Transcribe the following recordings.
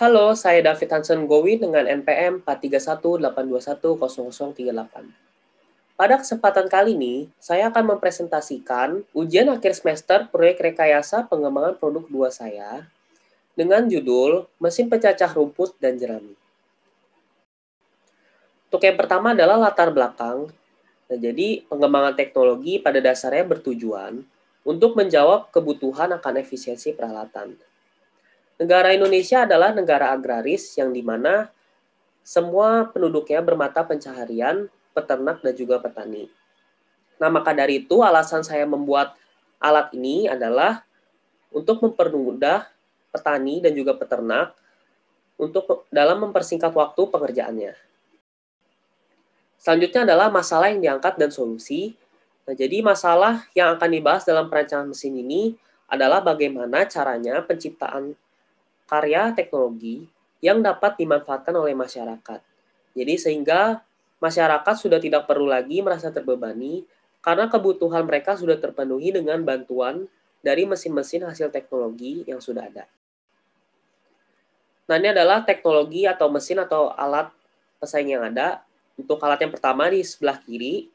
Halo, saya David Hansen Gowi dengan NPM 43182100038. Pada kesempatan kali ini, saya akan mempresentasikan ujian akhir semester proyek rekayasa pengembangan produk 2 saya dengan judul Mesin Pencacah Rumput dan Jerami. Untuk yang pertama adalah latar belakang. Nah, jadi pengembangan teknologi pada dasarnya bertujuan untuk menjawab kebutuhan akan efisiensi peralatan. Negara Indonesia adalah negara agraris yang dimana semua penduduknya bermata pencaharian, peternak, dan juga petani. Nah, maka dari itu alasan saya membuat alat ini adalah untuk mempermudah petani dan juga peternak untuk dalam mempersingkat waktu pengerjaannya. Selanjutnya adalah masalah yang diangkat dan solusi. Nah, jadi masalah yang akan dibahas dalam perancangan mesin ini adalah bagaimana caranya penciptaan karya teknologi yang dapat dimanfaatkan oleh masyarakat. Jadi sehingga masyarakat sudah tidak perlu lagi merasa terbebani karena kebutuhan mereka sudah terpenuhi dengan bantuan dari mesin-mesin hasil teknologi yang sudah ada. Nah, ini adalah teknologi atau mesin atau alat pesaing yang ada. Untuk alat yang pertama di sebelah kiri,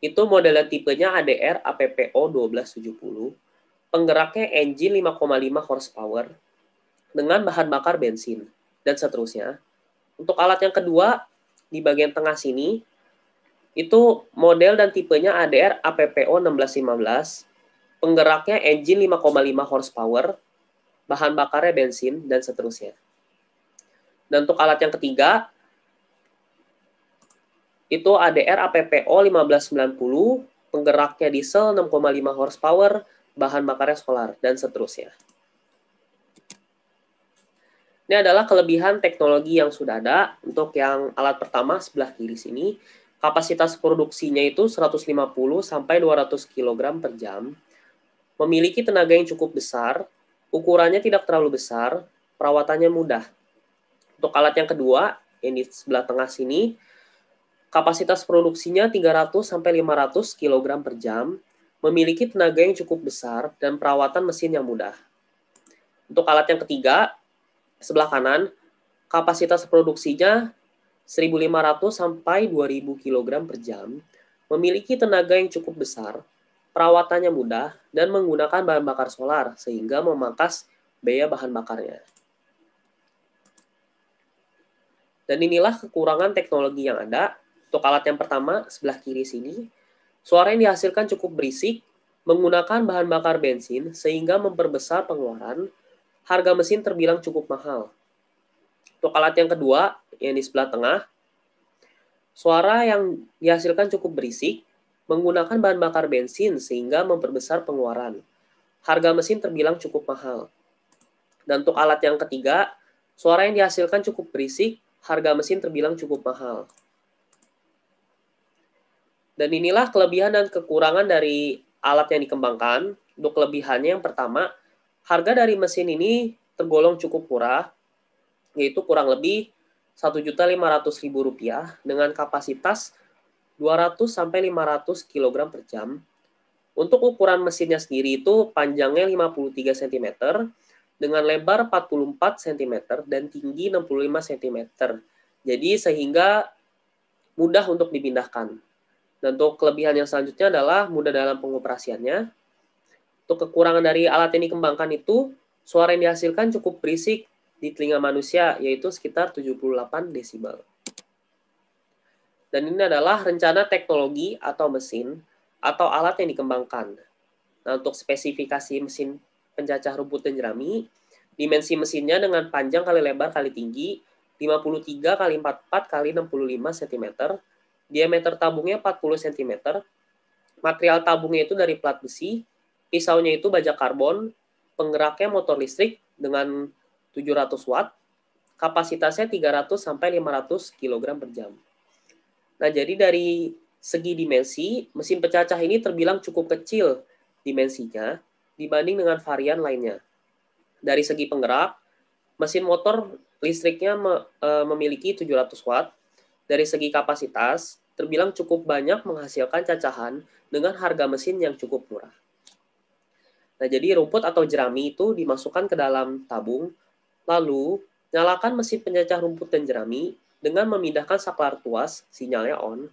itu model tipenya ADR APPO 1270, penggeraknya engine 5,5 horsepower, dengan bahan bakar bensin, dan seterusnya. Untuk alat yang kedua, di bagian tengah sini, itu model dan tipenya ADR APPO 1615, penggeraknya engine 5,5 horsepower, bahan bakarnya bensin, dan seterusnya. Dan untuk alat yang ketiga, itu ADR APPO 1590, penggeraknya diesel 6,5 horsepower, bahan bakarnya solar, dan seterusnya. Ini adalah kelebihan teknologi yang sudah ada. Untuk yang alat pertama sebelah kiri sini, kapasitas produksinya itu 150 sampai 200 kg per jam. Memiliki tenaga yang cukup besar, ukurannya tidak terlalu besar, perawatannya mudah. Untuk alat yang kedua, yang di sebelah tengah sini, kapasitas produksinya 300 sampai 500 kg per jam, memiliki tenaga yang cukup besar dan perawatan mesin yang mudah. Untuk alat yang ketiga, sebelah kanan, kapasitas produksinya 1.500 sampai 2.000 kg per jam, memiliki tenaga yang cukup besar, perawatannya mudah, dan menggunakan bahan bakar solar, sehingga memangkas biaya bahan bakarnya. Dan inilah kekurangan teknologi yang ada. Untuk alat yang pertama, sebelah kiri sini, suara yang dihasilkan cukup berisik, menggunakan bahan bakar bensin, sehingga memperbesar pengeluaran, harga mesin terbilang cukup mahal. Untuk alat yang kedua, yang di sebelah tengah, suara yang dihasilkan cukup berisik, menggunakan bahan bakar bensin sehingga memperbesar pengeluaran. Harga mesin terbilang cukup mahal. Dan untuk alat yang ketiga, suara yang dihasilkan cukup berisik, harga mesin terbilang cukup mahal. Dan inilah kelebihan dan kekurangan dari alat yang dikembangkan. Untuk kelebihannya yang pertama, harga dari mesin ini tergolong cukup murah, yaitu kurang lebih Rp1.500.000 dengan kapasitas 200 sampai 500 kg per jam. Untuk ukuran mesinnya sendiri itu panjangnya 53 cm dengan lebar 44 cm dan tinggi 65 cm. Jadi sehingga mudah untuk dipindahkan. Dan untuk kelebihan yang selanjutnya adalah mudah dalam pengoperasiannya. Untuk kekurangan dari alat yang dikembangkan itu, suara yang dihasilkan cukup berisik di telinga manusia, yaitu sekitar 78 desibel. Dan ini adalah rencana teknologi atau mesin atau alat yang dikembangkan. Nah, untuk spesifikasi mesin pencacah rumput dan jerami, dimensi mesinnya dengan panjang kali lebar kali tinggi 53 kali 44 kali 65 cm, diameter tabungnya 40 cm, material tabungnya itu dari plat besi, pisaunya itu baja karbon, penggeraknya motor listrik dengan 700 watt, kapasitasnya 300 sampai 500 kg per jam. Nah, jadi dari segi dimensi, mesin pencacah ini terbilang cukup kecil dimensinya dibanding dengan varian lainnya. Dari segi penggerak, mesin motor listriknya memiliki 700 watt. Dari segi kapasitas, terbilang cukup banyak menghasilkan cacahan dengan harga mesin yang cukup murah. Nah, jadi rumput atau jerami itu dimasukkan ke dalam tabung, lalu Nyalakan mesin pencacah rumput dan jerami dengan memindahkan saklar tuas, sinyalnya on.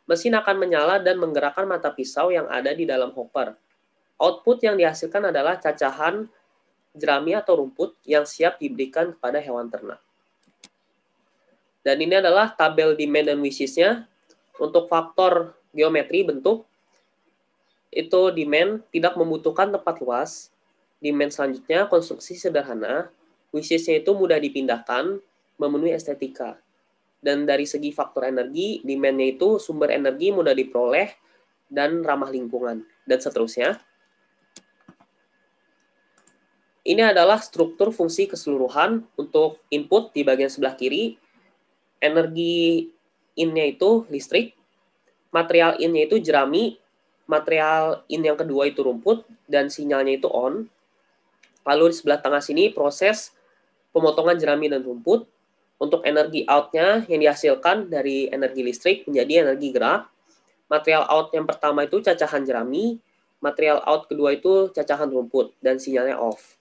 Mesin akan menyala dan menggerakkan mata pisau yang ada di dalam hopper. Output yang dihasilkan adalah cacahan jerami atau rumput yang siap diberikan kepada hewan ternak. Dan ini adalah tabel demand dan wishes-nya. Untuk faktor geometri bentuk, itu demand tidak membutuhkan tempat luas. Demand selanjutnya konstruksi sederhana. Wishes-nya itu mudah dipindahkan, memenuhi estetika. Dan dari segi faktor energi, demand-nya itu sumber energi mudah diperoleh dan ramah lingkungan, dan seterusnya. Ini adalah struktur fungsi keseluruhan untuk input di bagian sebelah kiri. Energi in-nya itu listrik, material in-nya itu jerami, material in yang kedua itu rumput, dan sinyalnya itu on. Lalu di sebelah tengah sini proses pemotongan jerami dan rumput. Untuk energi out-nya yang dihasilkan dari energi listrik menjadi energi gerak. Material out yang pertama itu cacahan jerami, material out kedua itu cacahan rumput, dan sinyalnya off.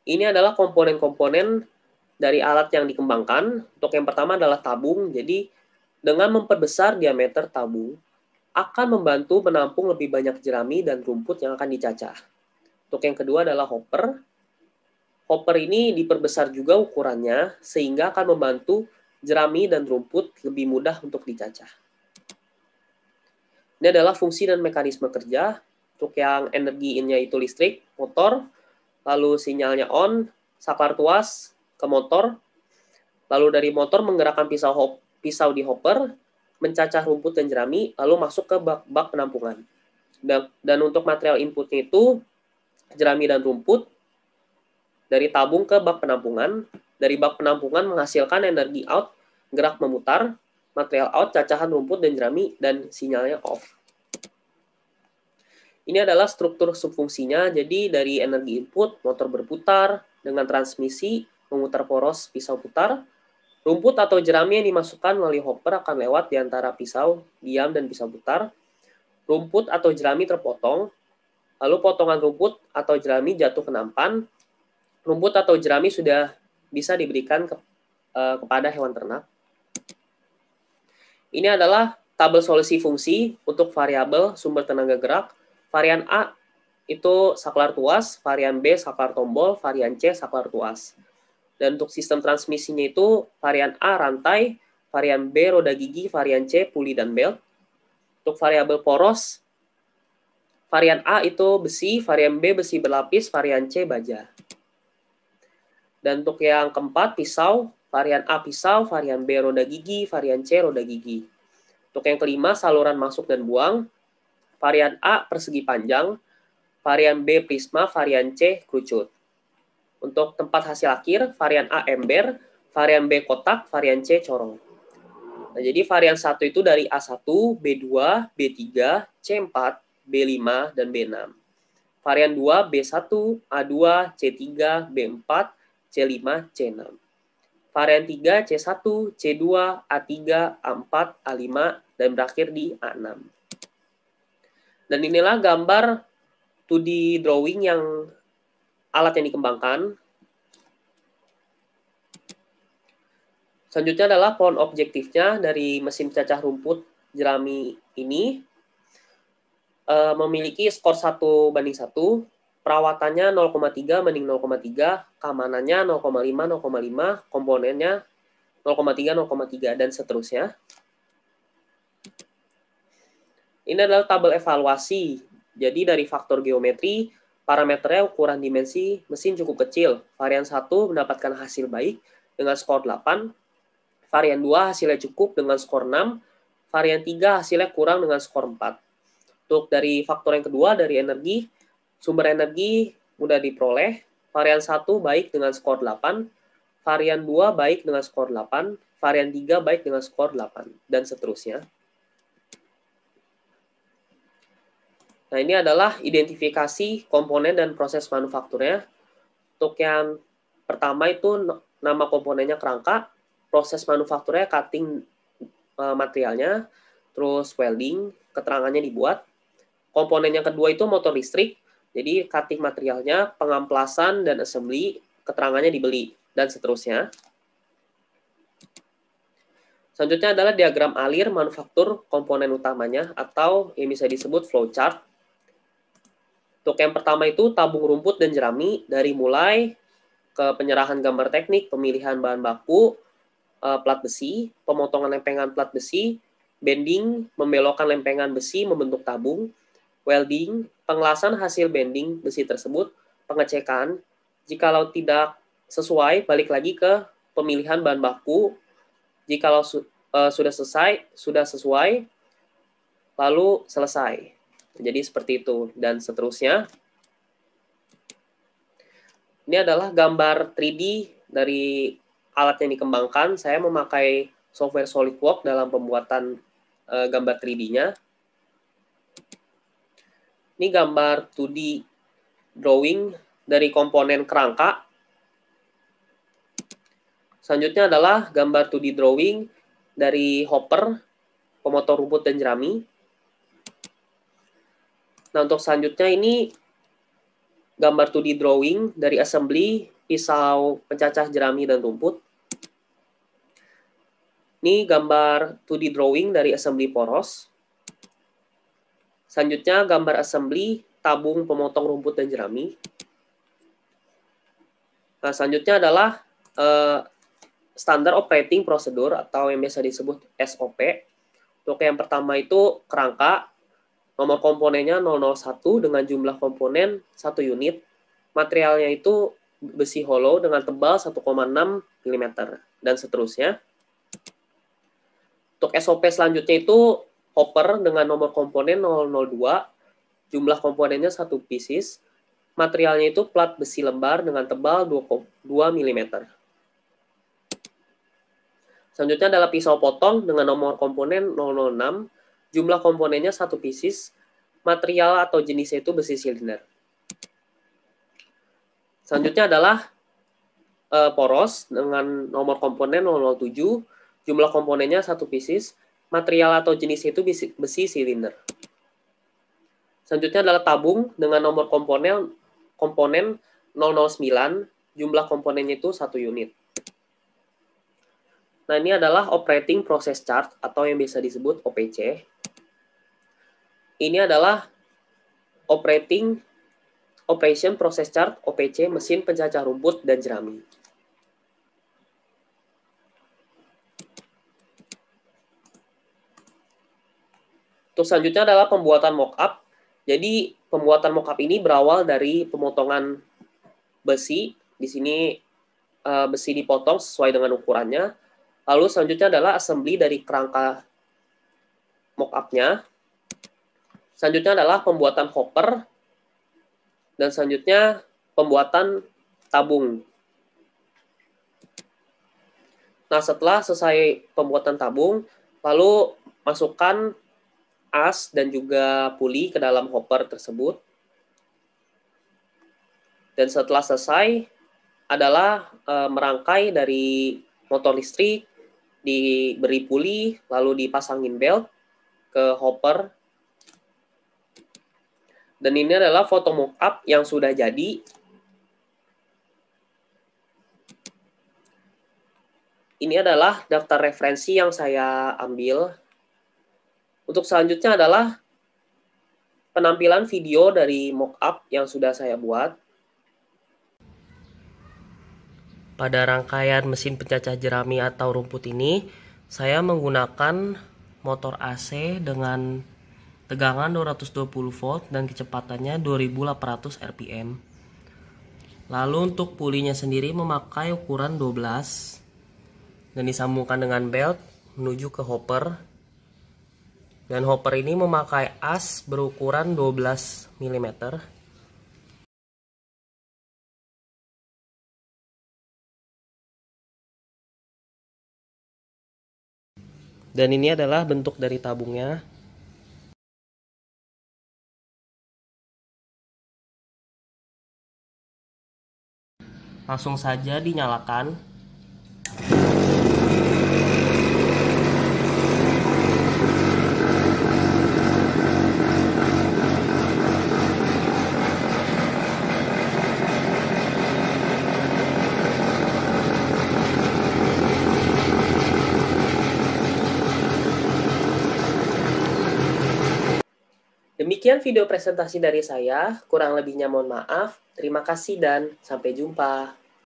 Ini adalah komponen-komponen dari alat yang dikembangkan. Untuk yang pertama adalah tabung. Jadi dengan memperbesar diameter tabung akan membantu menampung lebih banyak jerami dan rumput yang akan dicacah. Untuk yang kedua adalah hopper. Hopper ini diperbesar juga ukurannya sehingga akan membantu jerami dan rumput lebih mudah untuk dicacah. Ini adalah fungsi dan mekanisme kerja. Untuk yang energi in-nya itu listrik, motor, lalu sinyalnya on, saklar tuas ke motor, lalu dari motor menggerakkan pisau di hopper, mencacah rumput dan jerami, lalu masuk ke bak penampungan. Dan untuk material inputnya itu jerami dan rumput, dari tabung ke bak penampungan, dari bak penampungan menghasilkan energi out, gerak memutar, material out, cacahan rumput dan jerami, dan sinyalnya off. Ini adalah struktur subfungsinya, jadi dari energi input, motor berputar, dengan transmisi, memutar poros pisau putar, rumput atau jerami yang dimasukkan melalui hopper akan lewat di antara pisau diam dan pisau putar, rumput atau jerami terpotong, lalu potongan rumput atau jerami jatuh ke nampan, rumput atau jerami sudah bisa diberikan kepada hewan ternak. Ini adalah tabel solusi fungsi untuk variabel sumber tenaga gerak. Varian A itu saklar tuas, varian B saklar tombol, varian C saklar tuas. Dan untuk sistem transmisinya itu varian A rantai, varian B roda gigi, varian C puli dan belt. Untuk variabel poros, varian A itu besi, varian B besi berlapis, varian C baja. Dan untuk yang keempat, pisau, varian A pisau, varian B roda gigi, varian C roda gigi. Untuk yang kelima, saluran masuk dan buang, varian A persegi panjang, varian B prisma, varian C kerucut. Untuk tempat hasil akhir, varian A ember, varian B kotak, varian C corong. Nah, jadi varian 1 itu dari A1, B2, B3, C4, B5, dan B6. Varian 2, B1, A2, C3, B4, C5, C6. Varian 3, C1, C2, A3, A4, A5, dan berakhir di A6. Dan inilah gambar 2D drawing yang alat yang dikembangkan. Selanjutnya adalah pohon objektifnya dari mesin cacah rumput jerami ini. Memiliki skor 1:1, perawatannya 0,3 banding 0,3, keamanannya 0,5, 0,5, komponennya 0,3, 0,3, dan seterusnya. Ini adalah tabel evaluasi. Jadi dari faktor geometri, parameternya ukuran dimensi mesin cukup kecil. Varian 1 mendapatkan hasil baik dengan skor 8, varian 2 hasilnya cukup dengan skor 6, varian 3 hasilnya kurang dengan skor 4. Untuk dari faktor yang kedua, dari energi, sumber energi mudah diperoleh. Varian 1 baik dengan skor 8, varian 2 baik dengan skor 8, varian 3 baik dengan skor 8, dan seterusnya. Nah, ini adalah identifikasi komponen dan proses manufakturnya. Untuk yang pertama itu nama komponennya kerangka, proses manufakturnya cutting materialnya, terus welding, keterangannya dibuat. Komponen yang kedua itu motor listrik, jadi cutting materialnya, pengamplasan dan assembly, keterangannya dibeli, dan seterusnya. Selanjutnya adalah diagram alir manufaktur komponen utamanya atau yang bisa disebut flowchart. Untuk yang pertama itu tabung rumput dan jerami dari mulai ke penyerahan gambar teknik, pemilihan bahan baku, plat besi, pemotongan lempengan plat besi, bending, membelokkan lempengan besi membentuk tabung, welding, pengelasan hasil bending besi tersebut, pengecekan, jikalau tidak sesuai, balik lagi ke pemilihan bahan baku, jikalau sudah sesuai, lalu selesai. Jadi seperti itu, dan seterusnya. Ini adalah gambar 3D dari alat yang dikembangkan. Saya memakai software SolidWorks dalam pembuatan gambar 3D-nya. Ini gambar 2D drawing dari komponen kerangka. Selanjutnya adalah gambar 2D drawing dari hopper, pemotong rumput dan jerami. Nah, untuk selanjutnya ini gambar 2D drawing dari assembly, pisau pencacah jerami dan rumput. Ini gambar 2D drawing dari assembly poros. Selanjutnya gambar assembly tabung pemotong rumput dan jerami. Nah, selanjutnya adalah standar operating procedure atau yang biasa disebut SOP. Untuk yang pertama itu kerangka, nomor komponennya 001 dengan jumlah komponen 1 unit. Materialnya itu besi hollow dengan tebal 1,6 mm dan seterusnya. Untuk SOP selanjutnya itu hopper dengan nomor komponen 002, jumlah komponennya 1 pieces. Materialnya itu plat besi lembar dengan tebal 2 mm. Selanjutnya adalah pisau potong dengan nomor komponen 006, jumlah komponennya 1 pieces, material atau jenisnya itu besi silinder. Selanjutnya adalah poros dengan nomor komponen 007, jumlah komponennya 1 pieces, material atau jenisnya itu besi silinder. Selanjutnya adalah tabung dengan nomor komponen 009, jumlah komponennya itu 1 unit. Nah, ini adalah operating process chart atau yang bisa disebut OPC. Ini adalah operation process chart OPC mesin pencacah rumput dan jerami. Untuk selanjutnya adalah pembuatan mockup. Jadi pembuatan mockup ini berawal dari pemotongan besi. Di sini besi dipotong sesuai dengan ukurannya. Lalu selanjutnya adalah assembly dari kerangka mockup-nya. Selanjutnya adalah pembuatan hopper. Dan selanjutnya pembuatan tabung. Nah, setelah selesai pembuatan tabung, lalu masukkan as dan juga puli ke dalam hopper tersebut. Dan setelah selesai adalah merangkai dari motor listrik, diberi puli, lalu dipasangin belt ke hopper. Dan ini adalah foto mockup yang sudah jadi. Ini adalah daftar referensi yang saya ambil. Untuk selanjutnya adalah penampilan video dari mockup yang sudah saya buat. Pada rangkaian mesin pencacah jerami atau rumput ini, saya menggunakan motor AC dengan tegangan 220 volt dan kecepatannya 2800 rpm. Lalu untuk pulinya sendiri memakai ukuran 12 dan disambungkan dengan belt menuju ke hopper. Dan hopper ini memakai as berukuran 12 mm. Dan ini adalah bentuk dari tabungnya. Langsung saja dinyalakan. Demikian video presentasi dari saya, kurang lebihnya mohon maaf. Terima kasih dan sampai jumpa.